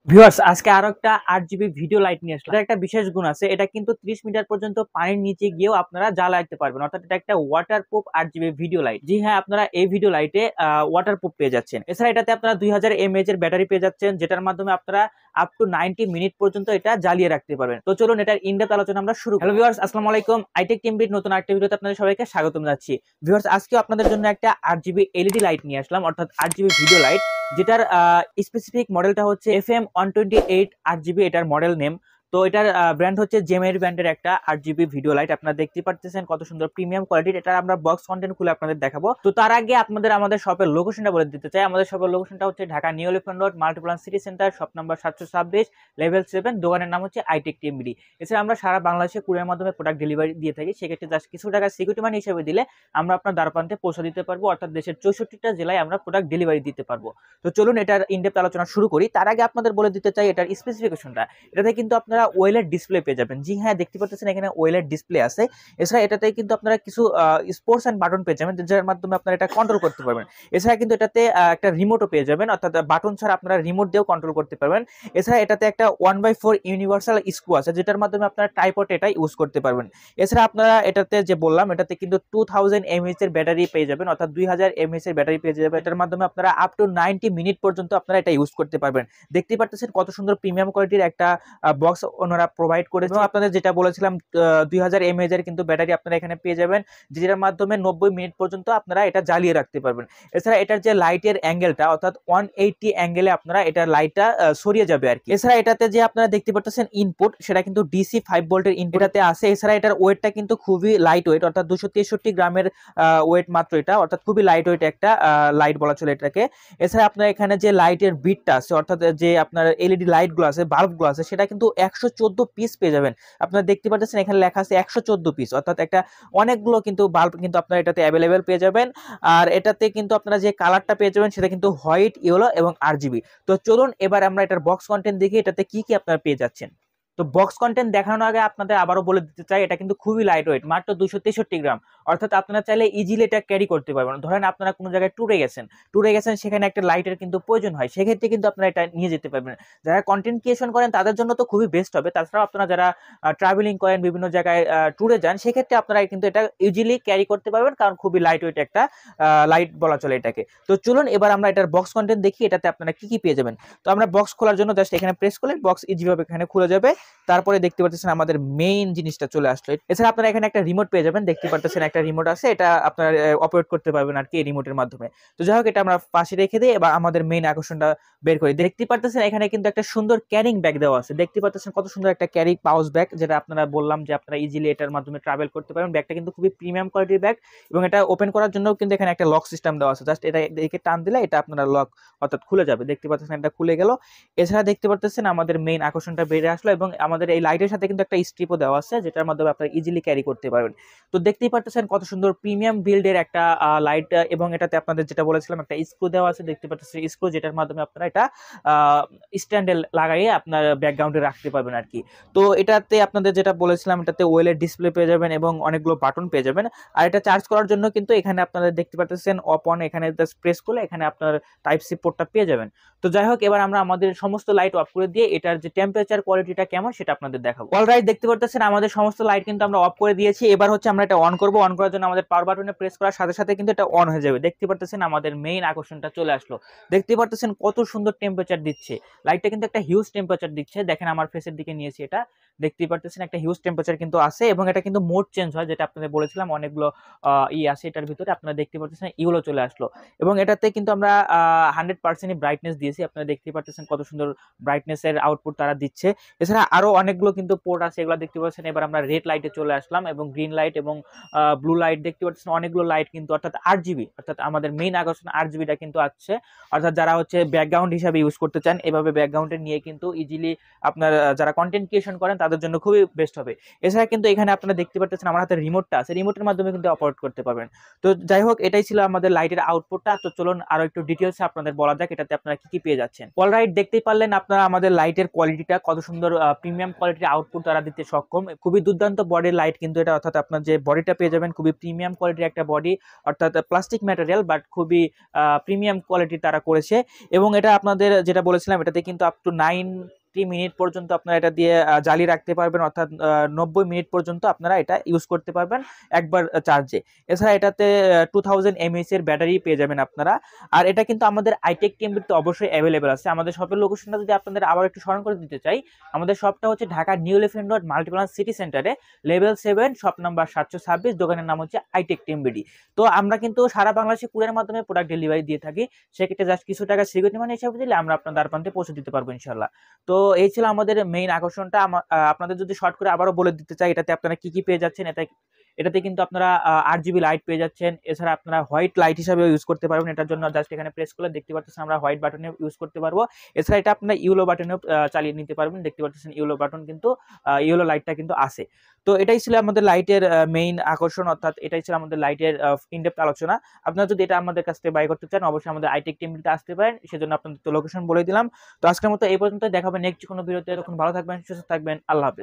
Viewers আজকে আরো একটা 8 জিবি ভিডিও লাইট নিয়ে আসলাম। এটা একটা বিশেষ গুণ আছে, এটা কিন্তু 30 মিটার পর্যন্ত পানির নিচে গিয়েও আপনারা জ্বালাতে পারবেন, অর্থাৎ এটা একটা ওয়াটারপ্রুফ 8 জিবি ভিডিও লাইট। জি হ্যাঁ, আপনারা এই ভিডিও লাইটে ওয়াটারপ্রুফ পেয়ে যাচ্ছেন। এছাড়া এটাতে আপনারা 2000 mAh এর ব্যাটারি পেয়ে যাচ্ছেন, যেটার মাধ্যমে আপনারা আপ টু 90 মিনিট পর্যন্ত এটা জ্বালিয়ে রাখতে পারবেন। তো চলুন এটার ইনডেপথ আলোচনা আমরা শুরু করি। হ্যালো ভিউয়ার্স, আসসালামু আলাইকুম। আইটেক টিমবির নতুন আরেকটা ভিডিওতে আপনাদের সবাইকে স্বাগতম জানাচ্ছি। ভিউয়ার্স আজকে আপনাদের জন্য একটা 8 জিবি এলইডি লাইট নিয়ে আসলাম, অর্থাৎ 8 জিবি ভিডিও লাইট, যেটার স্পেসিফিক মডেলটা হচ্ছে FM128 RGB, এটার মডেল নেম। তো এটার ব্র্যান্ড হচ্ছে জেমের ব্র্যান্ডের একটা 8 জিবি ভিডিও লাইট। আপনারা দেখতে পাচ্ছেন কত সুন্দর প্রিমিয়াম কোয়ালিটির। এটা আমরা বক্স কন্টেন্ট খুলে আপনাদের দেখাবো। তো তার আগে আমাদের শপের লোকেশনটা বলে দিতে চাই। আমাদের শপের লোকেশনটা হচ্ছে Dhaka new elephant road, Multiplan city centre, shop number 726, level 7। দোকানের নাম হচ্ছে আইটেক টিএমবিডি। এছাড়া আমরা সারা বাংলাদেশে কুরিয়ার মাধ্যমে প্রোডাক্ট ডেলিভারি দিয়ে থাকি। সেক্ষেত্রে জাস্ট কিছু টাকা সিকিউরিটি মানি হিসেবে দিলে আমরা আপনার দ্বারপ্রান্তে পৌঁছে দিতে পারবো, অর্থাৎ দেশের 64টা জেলায় আমরা প্রোডাক্ট ডেলিভারি দিতে পারবো। তো চলুন এটার ইনডেপথ আলোচনা শুরু করি। তার আগে আপনাদের বলে দিতে চাই এটার স্পেসিফিকেশনটা। এটাতে কিন্তু আপনারা ওয়েলের ডিসপ্লে পেয়ে যাবেন। জি হ্যাঁ, দেখতে পাচ্ছেন এখানে ওয়েলের ডিসপ্লে আছে। এছাড়া এটাতে কিন্তু আপনারা কিছু স্পোর্টস এন্ড বাটন পেয়ে যাবেন, যার মাধ্যমে আপনারা এটা কন্ট্রোল করতে পারবেন। এছাড়া কিন্তু এটাতে একটা রিমোটও পেয়ে যাবেন, অর্থাৎ বাটন ছাড়া আপনারা রিমোট দিয়েও কন্ট্রোল করতে পারবেন। এছাড়া এটাতে একটা 1/4 ইউনিভার্সাল স্ক্রু আছে, যেটার মাধ্যমে আপনারা ট্রাইপড এটা ইউজ করতে পারবেন। এছাড়া আপনারা এটাতে যে বললাম, এটাতে কিন্তু 2000 mAh এর ব্যাটারি পেয়ে যাবেন, অর্থাৎ 2000 mAh এর ব্যাটারি পেয়ে যাবেন। এটার মাধ্যমে আপনারা আপ টু 90 মিনিট পর্যন্ত আপনারা এটা ইউজ করতে পারবেন। দেখতে পাচ্ছেন কত সুন্দর প্রিমিয়াম কোয়ালিটির একটা বক্স ওনারা প্রোভাইড করেছে। এবং আপনাদের যেটা বলেছিলাম 2000 mAh এর কিন্তু ব্যাটারি আপনারা এখানে পেয়ে যাবেন, যেটার মাধ্যমে 90 মিনিট পর্যন্ত আপনারা এটা জ্বালিয়ে রাখতে পারবেন। এছাড়া এটার যে লাইটের অ্যাঙ্গেলটা, অর্থাৎ 180 অ্যাঙ্গেলে আপনারা এটা লাইটটা সরিয়ে যাবে আর কি। এছাড়া এটাতে যে আপনারা দেখতে পাচ্ছেন ইনপুট, সেটা কিন্তু ডিসি 5 ভোল্টের ইনপুটতে আছে। এছাড়া এটার ওয়েটটা কিন্তু খুবই লাইট ওয়েট, অর্থাৎ 263 গ্রামের ওয়েট মাত্র এটা, অর্থাৎ খুবই লাইট ওয়েট একটা লাইট বলা চলে এটাকে। এছাড়া আপনার এখানে যে লাইটের বিটটা আছে, অর্থাৎ যে আপনার এলইডি লাইটগুলো আছে, বাল্বগুলো আছে, সেটা কিন্তু 114 পিস পেয়ে যাবেন। আপনারা দেখতে পাচ্ছেন এখানে লেখা আছে 114 পিস, অর্থাৎ একটা অনেকগুলো কিন্তু বাল্ব কিন্তু আপনারা এটাতে অ্যাভেলেবেল পেয়ে যাবেন। আর এটাতে কিন্তু আপনারা যে কালারটা পেয়ে যাবেন সেটা কিন্তু হোয়াইট, ইয়েলো এবং আরজিবি। তো চলুন এবার আমরা এটার বক্স কন্টেন্ট দেখি এটাতে কি কি আপনারা পেয়ে যাচ্ছেন। তো বক্স কন্টেন্ট দেখানোর আগে আপনাদের আবারও বলে দিতে চাই, এটা কিন্তু খুবই লাইট ওয়েট, মাত্র 263 গ্রাম। অর্থাৎ আপনারা চাইলে ইজিলি এটা ক্যারি করতে পারবেন। ধরেন আপনারা কোনো জায়গায় ট্যুরে গেছেন, সেখানে একটা লাইটের কিন্তু প্রয়োজন হয়, সেক্ষেত্রে কিন্তু আপনারা এটা নিয়ে যেতে পারবেন। যারা কন্টেন্ট ক্রিয়েশন করেন তাদের জন্য তো খুবই বেস্ট হবে। তাছাড়াও আপনারা যারা ট্রাভেলিং করেন, বিভিন্ন জায়গায় ট্যুরে যান, সেক্ষেত্রে আপনারা কিন্তু এটা ইজিলি ক্যারি করতে পারবেন, কারণ খুবই লাইট ওয়েট একটা লাইট বলা চলে এটাকে। তো চলুন এবার আমরা এটার বক্স কন্টেন্ট দেখি, এটাতে আপনারা কি কি পেয়ে যাবেন। তো আমরা বক্স খোলার জন্য জাস্ট এখানে প্রেস করলে বক্স ইজিভাবে এখানে খুলে যাবে। তারপরে দেখতে পাচ্ছেন আমাদের মেইন জিনিসটা চলে আসলো। এছাড়া আপনারা এখানে একটা রিমোট পেয়ে যাবেন, দেখতে পাচ্ছেন একটা রিমোট আছে, এটা আপনারা অপারেট করতে পারবেন আর কি এই রিমোটের মাধ্যমে। তো যাই হোক, এটা আমরা পাশে রেখে দিই। এবার আমাদের মেইন আকর্ষণটা বের করি। দেখতে পাচ্ছেন এখানে কিন্তু একটা সুন্দর ক্যারিং ব্যাগ দেওয়া আছে। দেখতে পাচ্ছেন কত সুন্দর একটা ক্যারি পাউচ ব্যাগ, যেটা আপনারা বললাম যে আপনারা ইজিলি এটার মাধ্যমে ট্রাভেল করতে পারবেন। ব্যাগটা কিন্তু খুবই প্রিমিয়াম কোয়ালিটির ব্যাগ, এবং এটা ওপেন করার জন্য কিন্তু এখানে একটা লক সিস্টেম দেওয়া আছে। জাস্ট এটা এদিকে টান দিলে এটা আপনারা লক অর্থাৎ খুলে যাবে। দেখতে পাচ্ছেন এটা খুলে গেল। এছাড়া দেখতে পাচ্ছেন আমাদের মেইন আকর্ষণটা বেড়ে আসলো, এবং আমাদের এই লাইটের সাথে কিন্তু একটা স্ট্রিপও দেওয়া আছে, যেটার মাধ্যমে আপনারা ইজিলি ক্যারি করতে পারবেন। তো দেখতেই পাচ্ছেন কত সুন্দর প্রিমিয়াম বিল্ডের একটা লাইট, এবং এটাতে আপনাদের যেটা বলেছিলাম একটা স্ক্রু দেওয়া আছে। দেখতে পাচ্ছেন স্ক্রু, যেটার মাধ্যমে আপনারা এটা স্ট্যান্ডে লাগাইয়ে আপনার ব্যাকগ্রাউন্ডে রাখতে পারবেন আর কি। তো এটাতে আপনাদের যেটা বলেছিলাম, এটাতে ওয়েলের ডিসপ্লে পেয়ে যাবেন এবং অনেকগুলো বাটন পেয়ে যাবেন। আর এটা চার্জ করার জন্য কিন্তু এখানে আপনারা দেখতে পাচ্ছেন অফ অন, এখানে জাস্ট প্রেস করলে এখানে আপনার টাইপ সি পোর্টটা পেয়ে যাবেন। তো যাই হোক, এবার আমরা আমাদের সমস্ত লাইট অফ করে দিয়ে এটার যে টেম্পারেচার কোয়ালিটিটা কেমন সেটা আপনাদের দেখাবো। অলরাইট, দেখতে পাচ্ছেন আমাদের সমস্ত লাইট কিন্তু আমরা অফ করে দিয়েছি। এবার হচ্ছে আমরা এটা অন করব। অন করার জন্য আমাদের পাওয়ার বাটনে প্রেস করার সাথে সাথে কিন্তু এটা অন হয়ে যাবে। দেখতে পাচ্ছেন আমাদের মেইন আকর্ষণটা চলে আসলো। দেখতে পাচ্ছেন কত সুন্দর টেম্পারেচার দিচ্ছে লাইটটা, কিন্তু একটা হিউজ টেম্পারেচার দিচ্ছে। দেখেন আমার ফেসের দিকে নিয়েছি, এটা দেখতে পাচ্ছেন একটা হিউজ টেম্পারেচার কিন্তু আছে, এবং এটা কিন্তু মোড চেঞ্জ হয়, যেটা আপনাদের বলেছিলাম অনেকগুলো আছে এটার ভিতরে। আপনারা দেখতে পাচ্ছেন ইগুলো চলে আসলো, এবং এটাতে কিন্তু আমরা 100% ব্রাইটনেস দিয়েছি। আপনারা দেখতে পাচ্ছেন কত সুন্দর ব্রাইটনেসের আউটপুট তারা দিচ্ছে। এছাড়া আরো অনেকগুলো কিন্তু পোর্ট আছে, এগুলো দেখতে পাচ্ছেন। এবার আমরা রেড লাইটে চলে আসলাম, এবং গ্রিন লাইট এবং ব্লু লাইট দেখতে পাচ্ছেন অনেকগুলো লাইট কিন্তু, অর্থাৎ 8 জিবি, অর্থাৎ আমাদের মেইন আকর্ষণ 8 জিবিটা কিন্তু আছে। অর্থাৎ যারা হচ্ছে ব্যাকগ্রাউন্ড হিসাবে ইউজ করতে চান, এভাবে ব্যাকগ্রাউন্ডে নিয়ে কিন্তু ইজিলি আপনার যারা কন্টেন্ট ক্রিয়েশন করেন তাদের জন্য খুবই বেস্ট হবে। এছাড়া কিন্তু এখানে আপনারা দেখতে পাচ্ছেন আমার হাতে রিমোটটা আছে, রিমোটের মাধ্যমে কিন্তু অপারেট করতে পারবেন। তো যাই হোক, এটাই ছিল আমাদের লাইটের আউটপুটটা। তো চলুন আরো একটু ডিটেইলস আপনাদের বলা যাক এটাতে আপনারা কি কি পেয়ে যাচ্ছেন। অলরাইট, দেখতেই পারলেন আপনারা আমাদের লাইটের কোয়ালিটিটা কত সুন্দর প্রিমিয়াম কোয়ালিটির আউটপুট তারা দিতে সক্ষম। খুবই দুর্দান্ত বডির লাইট কিন্তু এটা, অর্থাৎ আপনার যে বডিটা পেয়ে যাবেন খুবই প্রিমিয়াম কোয়ালিটির একটা বডি, অর্থাৎ প্লাস্টিক ম্যাটেরিয়াল বাট খুবই প্রিমিয়াম কোয়ালিটির তারা করেছে। এবং এটা আপনাদের যেটা বলেছিলাম এটাতে কিন্তু আপ টু 90 মিনিট পর্যন্ত আপনারা এটা দিয়ে জ্বালিয়ে রাখতে পারবেন, অর্থাৎ 90 মিনিট পর্যন্ত আপনারা এটা ইউজ করতে পারবেন একবার চার্জে। এছাড়া এটাতে 2000 mAh এর ব্যাটারি পেয়ে যাবেন আপনারা। আর এটা কিন্তু আমাদের আইটেক টিএমবিতে অবশ্যই অ্যাভেলেবেল আছে। আমাদের শপের লোকেশনটা যদি আপনাদের আবার একটু স্মরণ করে দিতে চাই, আমাদের শপটা হচ্ছে Dhaka new elephant road Multiplan city সেন্টারে, লেভেল 7, শপ নাম্বার 726, দোকানের নাম হচ্ছে আইটেক টিএমবিডি। তো আমরা কিন্তু সারা বাংলাদেশে কুরিয়ারের মাধ্যমে প্রোডাক্ট ডেলিভারি দিয়ে থাকি। সেক্ষেত্রে জাস্ট কিছু টাকা সিকিউরিটি মানি হিসাবে দিলে আমরা আপনার দ্বার প্রান্তে পৌঁছে দিতে পারবো ইনশাল্লাহ। তো এই ছিল আমাদের মেইন আকর্ষণটা। আপনাদের যদি শর্ট করে আবারও বলে দিতে চাই, এটাতে আপনারা কি কি পেয়ে যাচ্ছেন। এটাতে কিন্তু আপনারা RGB লাইট পেয়ে যাচ্ছেন। এছাড়া আপনারা হোয়াইট লাইট হিসাবে ইউজ করতে পারবেন। এটার জন্য জাস্ট এখানে প্রেস করলে দেখতে পাচ্ছেন আমরা হোয়াইট বাটনে ইউজ করতে পারবো। এছাড়া এটা আপনারা ইয়েলো বাটনেও চালিয়ে নিতে পারবেন। দেখতে পাচ্ছেন ইয়েলো বাটন কিন্তু ইয়েলো লাইটটা কিন্তু আছে। তো এটাই ছিল আমাদের লাইটের মেইন আকর্ষণ, অর্থাৎ এটাই ছিল আমাদের লাইটের ইনডেপথ আলোচনা। আপনারা যদি এটা আমাদের কাছ থেকে বাই করতে চান অবশ্যই আমাদের আইটেক টিমটিতে আসতে পারেন, সেজন্য আপনাদের তো লোকেশন বলে দিলাম। তো আজকের মতো এই পর্যন্ত, দেখাবেন নেক্সট কোনো ভিডিওতে। তখন ভালো থাকবেন, সুস্থ থাকবেন, আল্লাহ হাফেজ।